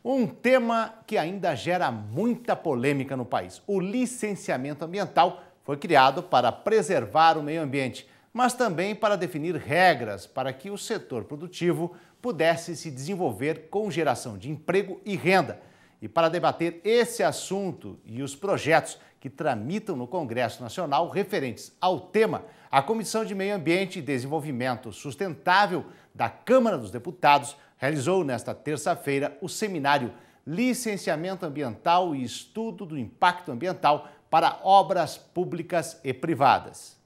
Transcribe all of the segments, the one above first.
Um tema que ainda gera muita polêmica no país. O licenciamento ambiental foi criado para preservar o meio ambiente, mas também para definir regras para que o setor produtivo pudesse se desenvolver com geração de emprego e renda. E para debater esse assunto e os projetos que tramitam no Congresso Nacional referentes ao tema, a Comissão de Meio Ambiente e Desenvolvimento Sustentável da Câmara dos Deputados realizou nesta terça-feira o seminário Licenciamento Ambiental e Estudo do Impacto Ambiental para Obras Públicas e Privadas.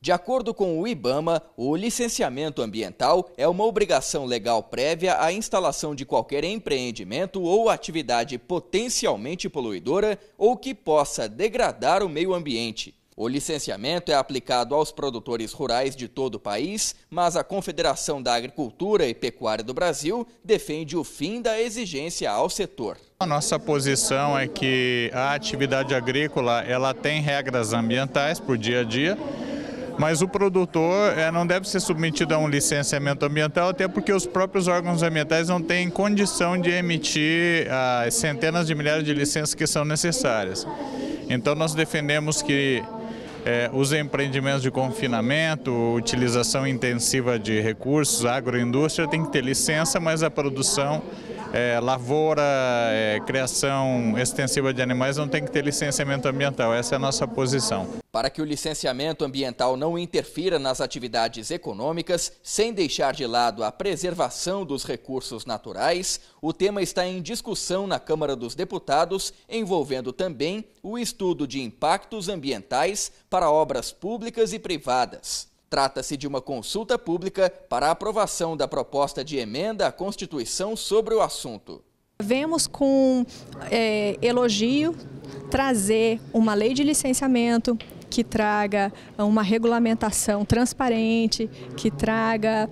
De acordo com o IBAMA, o licenciamento ambiental é uma obrigação legal prévia à instalação de qualquer empreendimento ou atividade potencialmente poluidora ou que possa degradar o meio ambiente. O licenciamento é aplicado aos produtores rurais de todo o país, mas a Confederação da Agricultura e Pecuária do Brasil defende o fim da exigência ao setor. A nossa posição é que a atividade agrícola ela tem regras ambientais por dia a dia, mas o produtor não deve ser submetido a um licenciamento ambiental, até porque os próprios órgãos ambientais não têm condição de emitir as centenas de milhares de licenças que são necessárias. Então nós defendemos que os empreendimentos de confinamento, utilização intensiva de recursos, agroindústria tem que ter licença, mas a produção, lavoura, criação extensiva de animais não tem que ter licenciamento ambiental. Essa é a nossa posição. Para que o licenciamento ambiental não interfira nas atividades econômicas, sem deixar de lado a preservação dos recursos naturais, o tema está em discussão na Câmara dos Deputados, envolvendo também o estudo de impactos ambientais para obras públicas e privadas. Trata-se de uma consulta pública para a aprovação da proposta de emenda à Constituição sobre o assunto. Vemos com elogio trazer uma lei de licenciamento que traga uma regulamentação transparente, que traga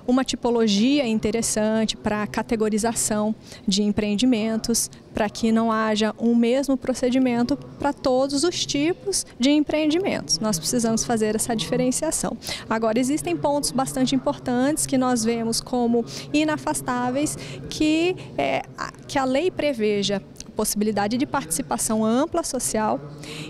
uma tipologia interessante para a categorização de empreendimentos, para que não haja um mesmo procedimento para todos os tipos de empreendimentos. Nós precisamos fazer essa diferenciação. Agora, existem pontos bastante importantes que nós vemos como inafastáveis, que a lei preveja possibilidade de participação ampla social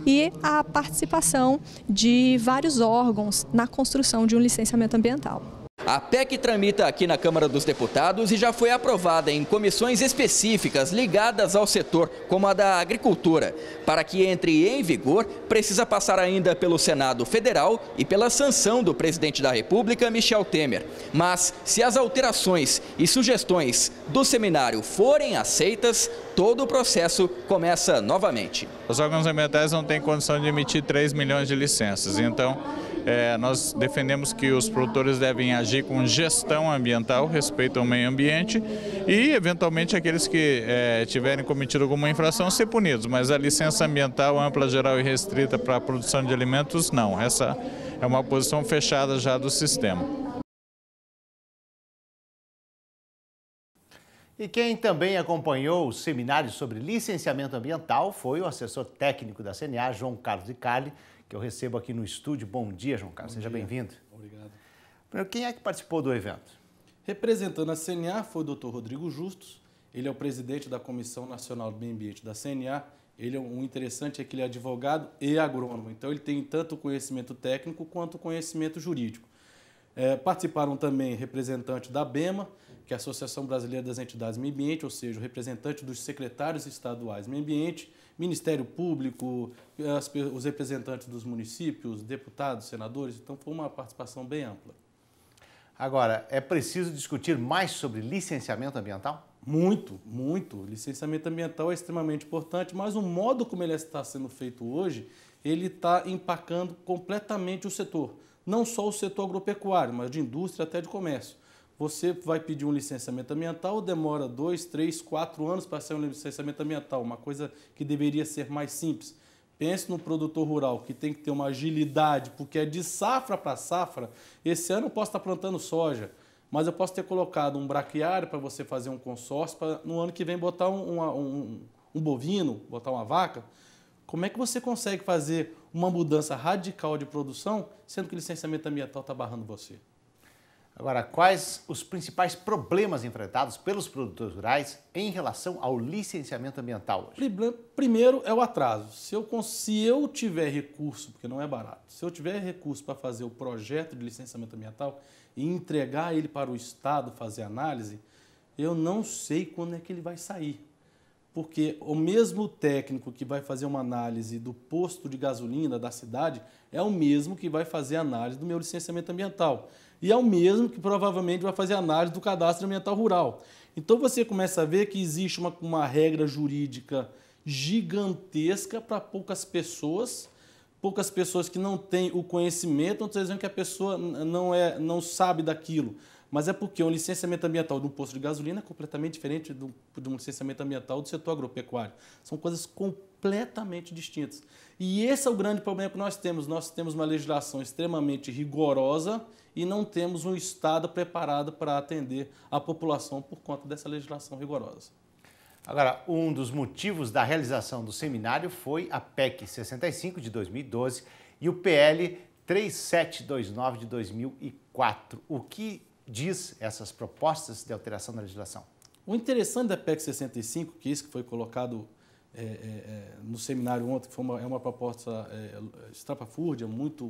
e a participação de vários órgãos na construção de um licenciamento ambiental. A PEC tramita aqui na Câmara dos Deputados e já foi aprovada em comissões específicas ligadas ao setor, como a da Agricultura. Para que entre em vigor, precisa passar ainda pelo Senado Federal e pela sanção do presidente da República, Michel Temer. Mas, se as alterações e sugestões do seminário forem aceitas, todo o processo começa novamente. Os órgãos ambientais não têm condição de emitir 3 milhões de licenças, então nós defendemos que os produtores devem agir com gestão ambiental, respeito ao meio ambiente e, eventualmente, aqueles que tiverem cometido alguma infração ser punidos, mas a licença ambiental ampla, geral e restrita para a produção de alimentos, não. Essa é uma posição fechada já do sistema. E quem também acompanhou o seminário sobre licenciamento ambiental foi o assessor técnico da CNA, João Carlos de Carli, que eu recebo aqui no estúdio. Bom dia, João Carlos. Seja bem-vindo. Obrigado. Primeiro, quem é que participou do evento? Representando a CNA foi o Dr. Rodrigo Justus. Ele é o presidente da Comissão Nacional do Meio Ambiente da CNA. Ele é um interessante, é que ele é advogado e agrônomo. Então, ele tem tanto conhecimento técnico quanto conhecimento jurídico. Participaram também representantes da ABEMA, que é a Associação Brasileira das Entidades do Meio Ambiente, ou seja, o representante dos secretários estaduais do meio ambiente, Ministério Público, os representantes dos municípios, deputados, senadores. Então, foi uma participação bem ampla. Agora, é preciso discutir mais sobre licenciamento ambiental? Muito, muito. O licenciamento ambiental é extremamente importante, mas o modo como ele está sendo feito hoje, ele está empacando completamente o setor. Não só o setor agropecuário, mas de indústria até de comércio. Você vai pedir um licenciamento ambiental, demora 2, 3, 4 anos para sair um licenciamento ambiental, uma coisa que deveria ser mais simples. Pense no produtor rural, que tem que ter uma agilidade, porque é de safra para safra. Esse ano eu posso estar plantando soja, mas eu posso ter colocado um braquiário para você fazer um consórcio, para no ano que vem botar um bovino, botar uma vaca. Como é que você consegue fazer uma mudança radical de produção, sendo que o licenciamento ambiental está barrando você? Agora, quais os principais problemas enfrentados pelos produtores rurais em relação ao licenciamento ambiental hoje? Primeiro é o atraso. Se eu tiver recurso, porque não é barato, se eu tiver recurso para fazer o projeto de licenciamento ambiental e entregar ele para o Estado fazer análise, eu não sei quando é que ele vai sair. Porque o mesmo técnico que vai fazer uma análise do posto de gasolina da cidade é o mesmo que vai fazer a análise do meu licenciamento ambiental. E é o mesmo que provavelmente vai fazer a análise do cadastro ambiental rural. Então você começa a ver que existe uma regra jurídica gigantesca para poucas pessoas que não têm o conhecimento, não estou dizendo que a pessoa não sabe daquilo, mas é porque um licenciamento ambiental de um posto de gasolina é completamente diferente de um licenciamento ambiental do setor agropecuário. São coisas completamente distintas. E esse é o grande problema que nós temos. Nós temos uma legislação extremamente rigorosa e não temos um Estado preparado para atender a população por conta dessa legislação rigorosa. Agora, um dos motivos da realização do seminário foi a PEC 65 de 2012 e o PL 3729 de 2004. O que diz essas propostas de alteração da legislação? O interessante da PEC 65, que isso que foi colocado no seminário ontem, que foi uma proposta estapafúrdia, muito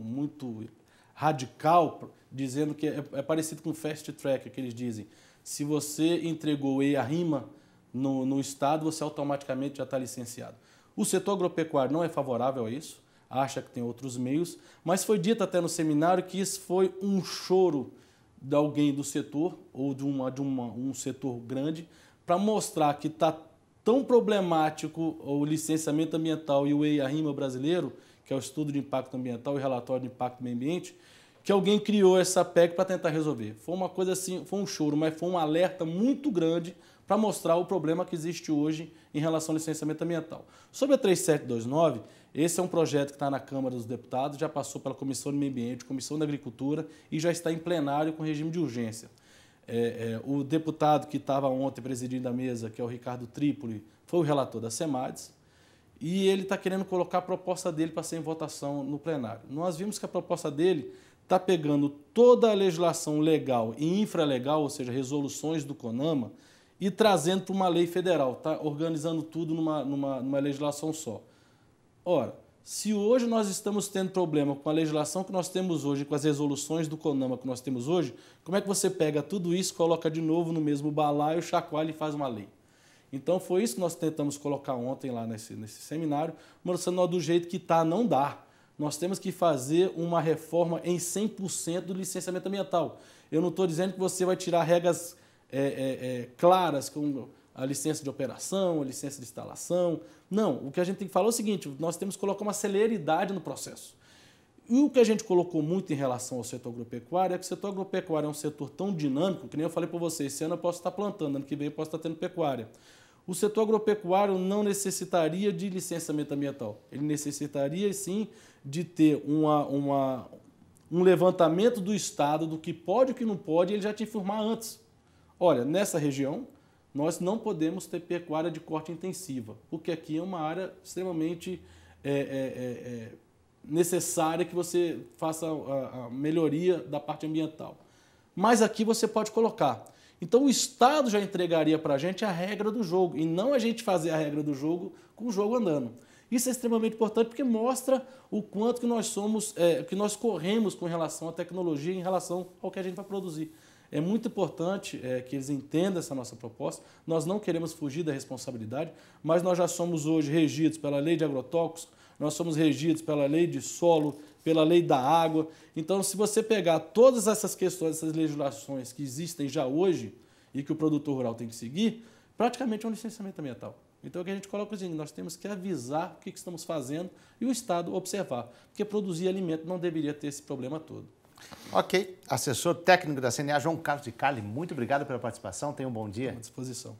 radical, dizendo que é parecido com o fast track, que eles dizem. Se você entregou o EIA-RIMA no Estado, você automaticamente já está licenciado. O setor agropecuário não é favorável a isso, acha que tem outros meios, mas foi dito até no seminário que isso foi um choro de alguém do setor ou de um setor grande para mostrar que está tão problemático o licenciamento ambiental e o EIA-RIMA brasileiro, que é o Estudo de Impacto Ambiental e Relatório de Impacto do Meio Ambiente, que alguém criou essa PEC para tentar resolver. Foi uma coisa assim, foi um choro, mas foi um alerta muito grande para mostrar o problema que existe hoje em relação ao licenciamento ambiental. Sobre a 3729, esse é um projeto que está na Câmara dos Deputados, já passou pela Comissão do Meio Ambiente, Comissão da Agricultura e já está em plenário com regime de urgência. O deputado que estava ontem presidindo a mesa, que é o Ricardo Trípoli, foi o relator da SEMADES e ele está querendo colocar a proposta dele para ser em votação no plenário. Nós vimos que a proposta dele está pegando toda a legislação legal e infralegal, ou seja, resoluções do CONAMA, e trazendo para uma lei federal, está organizando tudo numa legislação só. Ora, se hoje nós estamos tendo problema com a legislação que nós temos hoje, com as resoluções do CONAMA que nós temos hoje, como é que você pega tudo isso, coloca de novo no mesmo balaio, chacoalha e faz uma lei? Então foi isso que nós tentamos colocar ontem lá nesse seminário, mostrando do jeito que está, não dá. Nós temos que fazer uma reforma em 100% do licenciamento ambiental. Eu não estou dizendo que você vai tirar regras claras, como a licença de operação, a licença de instalação. Não, o que a gente tem que falar é o seguinte, nós temos que colocar uma celeridade no processo. E o que a gente colocou muito em relação ao setor agropecuário é que o setor agropecuário é um setor tão dinâmico, que nem eu falei para vocês, esse ano eu posso estar plantando, ano que vem eu posso estar tendo pecuária. O setor agropecuário não necessitaria de licenciamento ambiental. Ele necessitaria, sim, de ter um levantamento do Estado do que pode e o que não pode, e ele já te informar antes. Olha, nessa região, nós não podemos ter pecuária de corte intensiva, porque aqui é uma área extremamente necessária que você faça a melhoria da parte ambiental. Mas aqui você pode colocar. Então o Estado já entregaria para a gente a regra do jogo, e não a gente fazer a regra do jogo com o jogo andando. Isso é extremamente importante porque mostra o quanto que nós somos, que nós corremos com relação à tecnologia, em relação ao que a gente vai produzir. É muito importante que eles entendam essa nossa proposta. Nós não queremos fugir da responsabilidade, mas nós já somos hoje regidos pela lei de agrotóxicos, nós somos regidos pela lei de solo, pela lei da água. Então, se você pegar todas essas questões, essas legislações que existem já hoje e que o produtor rural tem que seguir, praticamente é um licenciamento ambiental. Então, o que a gente coloca é nós temos que avisar o que estamos fazendo e o Estado observar, porque produzir alimento não deveria ter esse problema todo. Ok. Assessor técnico da CNA, João Carlos de Carli, muito obrigado pela participação. Tenha um bom dia. À disposição.